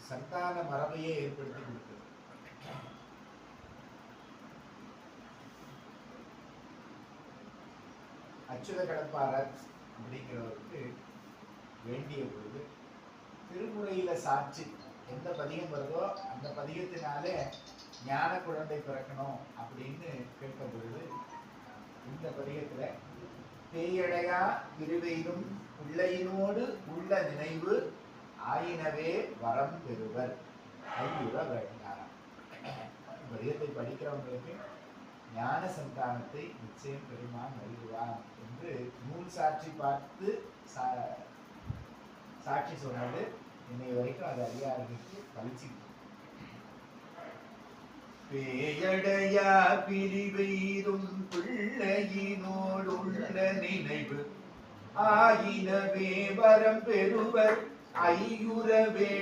சந்தான மரபையே ஏற்படுத்தி கொடுத்தது. அச்சுத கடப்பாரர் அப்படிங்கிறவருக்கு வேண்டிய பொழுது திருமுறையில சாட்சி எந்த பதிகம் வருதோ அந்த பதிகத்தினாலே ஞான குழந்தை பிறக்கணும் அப்படின்னு கேட்ட பொழுது இந்த பதிகத்துல பேயடையா திருவெயிலும் பிள்ளையினோடு உள்ள நினைவு ஆயினவே வரம் பெறுவர் ஐயுற வேண்டாம். பதிகத்தை படிக்கிறவங்களுக்கு ஞான சந்தானத்தை நிச்சயம் பெருமான் நல்குவான் என்று நூல் சாட்சி பார்த்து சாட்சி சொன்னது இன்னை வரைக்கும் அது அடியார்களுக்கு பலிச்சு. பேயடையா பிரிவெய்தும் பிள்ளையினோடு உள்ள நினைவு ஆயினவே வரம் பெறுவர் ஐயுற வேண்டும்.